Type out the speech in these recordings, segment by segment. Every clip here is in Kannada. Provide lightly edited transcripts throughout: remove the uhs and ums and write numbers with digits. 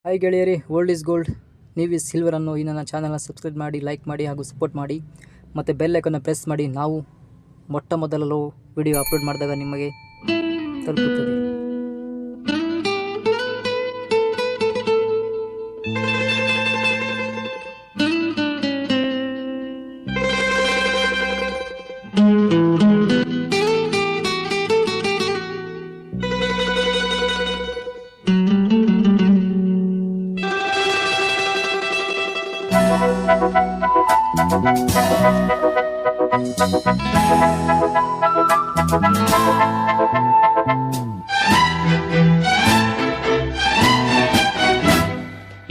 ಹಾಯ್ ಗೆಳೆಯರಿ, ಓಲ್ಡ್ ಈಸ್ ಗೋಲ್ಡ್, ನೀವು ಸಿಲ್ವರ್ ಅನ್ನೋ ಈ ನನ್ನ ಚಾನಲ್ನ ಸಬ್ಸ್ಕ್ರೈಬ್ ಮಾಡಿ, ಲೈಕ್ ಮಾಡಿ ಹಾಗೂ ಸಪೋರ್ಟ್ ಮಾಡಿ ಮತ್ತು ಬೆಲ್ ಐಕನ್ನ ಪ್ರೆಸ್ ಮಾಡಿ. ನಾವು ಮೊಟ್ಟ ಮೊದಲು ವಿಡಿಯೋ ಅಪ್ಲೋಡ್ ಮಾಡಿದಾಗ ನಿಮಗೆ ತಲುಪುತ್ತದೆ.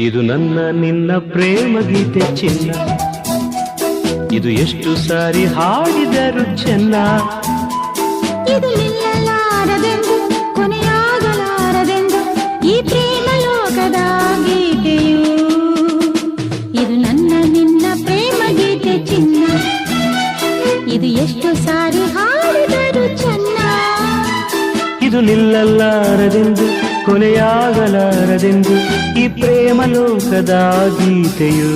ಇದು ನನ್ನ ನಿನ್ನ ಪ್ರೇಮ ಗೀತೆ ಚಿನ್ನ, ಇದು ಎಷ್ಟು ಸಾರಿ ಹಾಡಿದರು ಚೆನ್ನ. ಇದು ನಿಲ್ಲಲಾರದೆಂದು ಕೊನೆಯಾಗಲಾರದೆಂದು ಈ ಪ್ರೇಮ ಲೋಕದ ಗೀತೆಯು. ಇದು ನನ್ನ ನಿನ್ನ ಪ್ರೇಮ ಗೀತೆ ಚಿನ್ನ, ಇದು ಎಷ್ಟು ಸಾರಿ ಹಾಡಿದರು ಚೆನ್ನ. ಇದು ನಿಲ್ಲಲಾರದೆಂದು ಕೊನೆಯಾಗಲಾರದೆಂದು ಈ ಪ್ರೇಮ ಲೋಕದ ಗೀತೆಯು.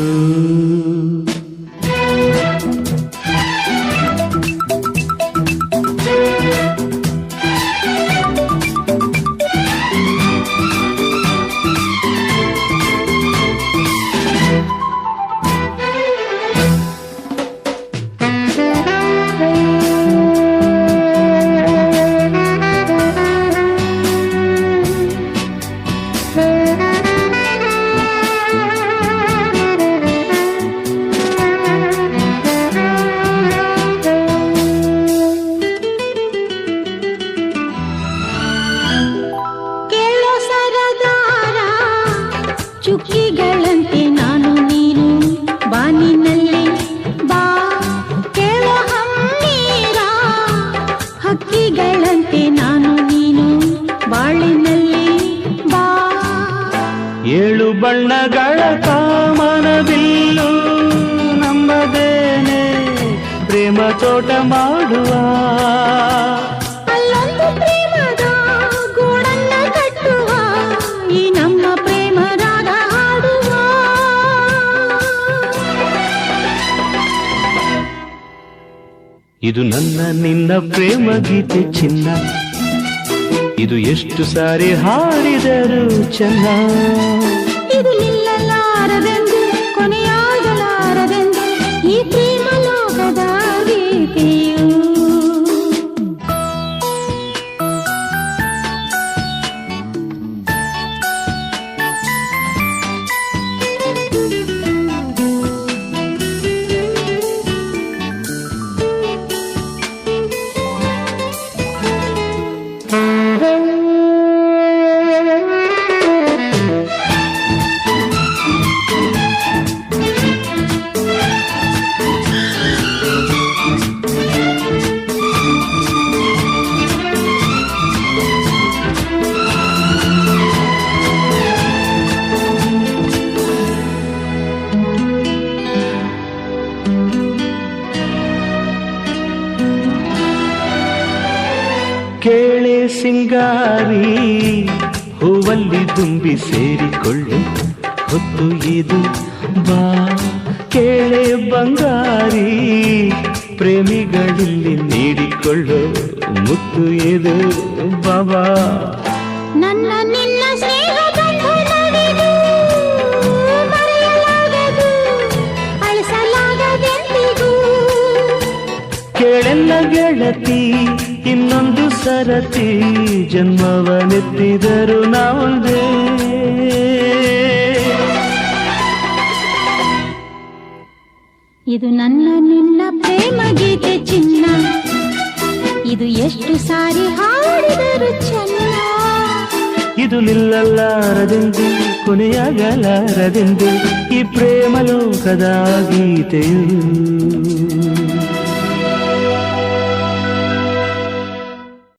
ಚುಕ್ಕಿಗಳಂತೆ ನಾನು ನೀನು ಬಾನಿನಲ್ಲಿ ಬಾ, ಕೇಳೋ ಹಮ್ಮೀರ ಹಕ್ಕಿಗಳಂತೆ ನಾನು ನೀನು ಬಾಳಿನಲ್ಲಿ ಬಾ. ಏಳು ಬಣ್ಣಗಳ ಕಾಮನಬಿಲ್ಲು ನಮ್ಮದೇನೆ ಪ್ರೇಮ ತೋಟ ಮಾಡುವ. ಅಲ್ಲೊಂದು ಪ್ರೇಮದ ಗೂಡನ್ನ ಕಟ್ಟುವ, ಈ ನಮ್ಮ ಪ್ರೇಮ ರಾಗ ಹಾಡುವ. ಇದು ನನ್ನ ನಿನ್ನ ಪ್ರೇಮ ಗೀತೆ ಚಿನ್ನ, ಇದು ಎಷ್ಟು ಸಾರಿ ಹಾಡಿದರು ಚೆನ್ನ. ಇದು ನಿಲ್ಲಲಾರದೆಂದು ಕೊನೆಯಾಗಲಾರದೆಂದು ಈ ಪ್ರೇಮ ಲೋಕದ ಗೀತೆಯು. ಕೇಳೆ ಸಿಂಗಾರಿ ಹೂವಲ್ಲಿ ತುಂಬಿ ಸೇರಿಕೊಳ್ಳು ಹೊತ್ತು ಇದು ಬಾ. ಕೇಳೆ ಬಂಗಾರಿ ಪ್ರೇಮಿಗಳಲ್ಲಿ ನೀಡಿಕೊಳ್ಳು ಮುತ್ತು ಇದು ಬಾಬಾ. ನನ್ನ ನಿನ್ನ ಸ್ನೇಹ ಬಂಧನವಿದು ಮರೆಯಲಾಗದು, ಅಳಿಸಲಾಗದೆಂದಿಗೂ. ಕೇಳೆಲ್ಲ ಗೆಳತಿ ಇನ್ನೊಂದು ಸರತಿ, ಜನ್ಮವನೆತ್ತಿದರು ನಾವೊಂದೇ. ಇದು ನನ್ನ ನಿನ್ನ ಪ್ರೇಮ ಗೀತೆ ಚಿನ್ನ, ಇದು ಎಷ್ಟು ಸಾರಿ ಹಾಡಿದರು ಚೆನ್ನ. ಇದು ನಿಲ್ಲಲಾರದೆಂದು ಕೊನೆಯಾಗಲಾರದೆಂದು ಈ ಪ್ರೇಮ ಲೋಕದ ಗೀತೆಯು.